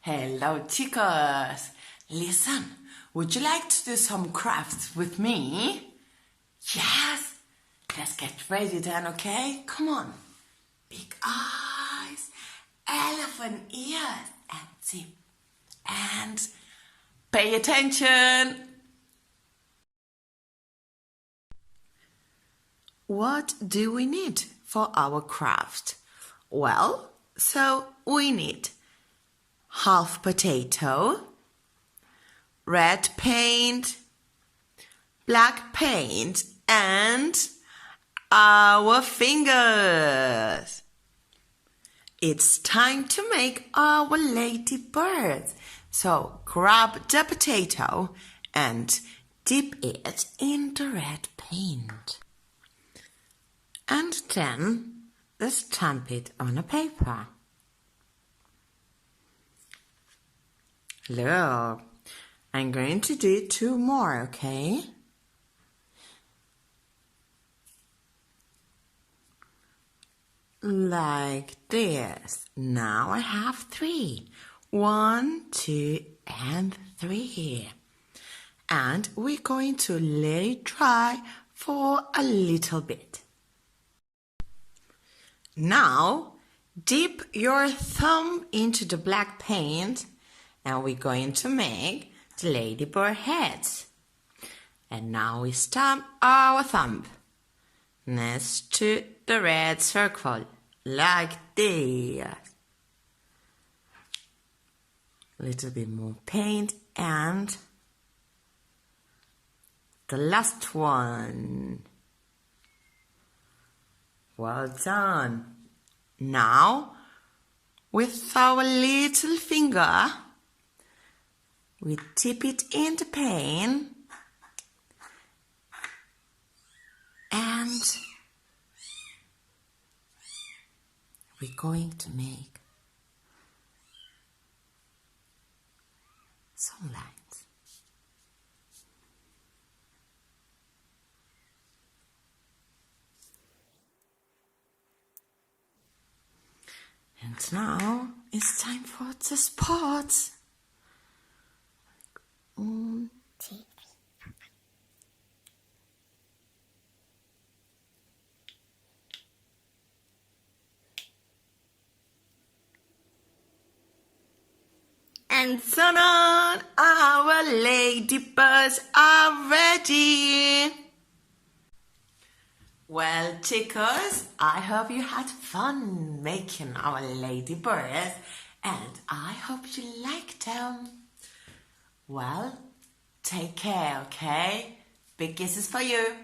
Hello, chicos! Listen, would you like to do some crafts with me? Yes! Let's get ready then, okay? Come on. Big eyes, elephant ears, and zip. And pay attention! What do we need for our craft? Well, so we need half potato, red paint, black paint, and our fingers. It's time to make our ladybirds. So grab the potato and dip it in the red paint. And then stamp it on a paper. Look, I'm going to do 2 more, okay? Like this. Now I have 3. 1, 2, and 3. And we're going to let it dry for a little bit. Now, dip your thumb into the black paint and we're going to make the ladybird heads. And now we stamp our thumb next to the red circle, like this. A little bit more paint and the last one. Well done. Now, with our little finger, we dip it in the paint and we're going to make some lines. And now it's time for the spots. 1, 2, 3. And so on, our ladybirds are ready. Well, chicos, I hope you had fun making our ladybirds and I hope you liked them. Well, take care, okay? Big kisses for you.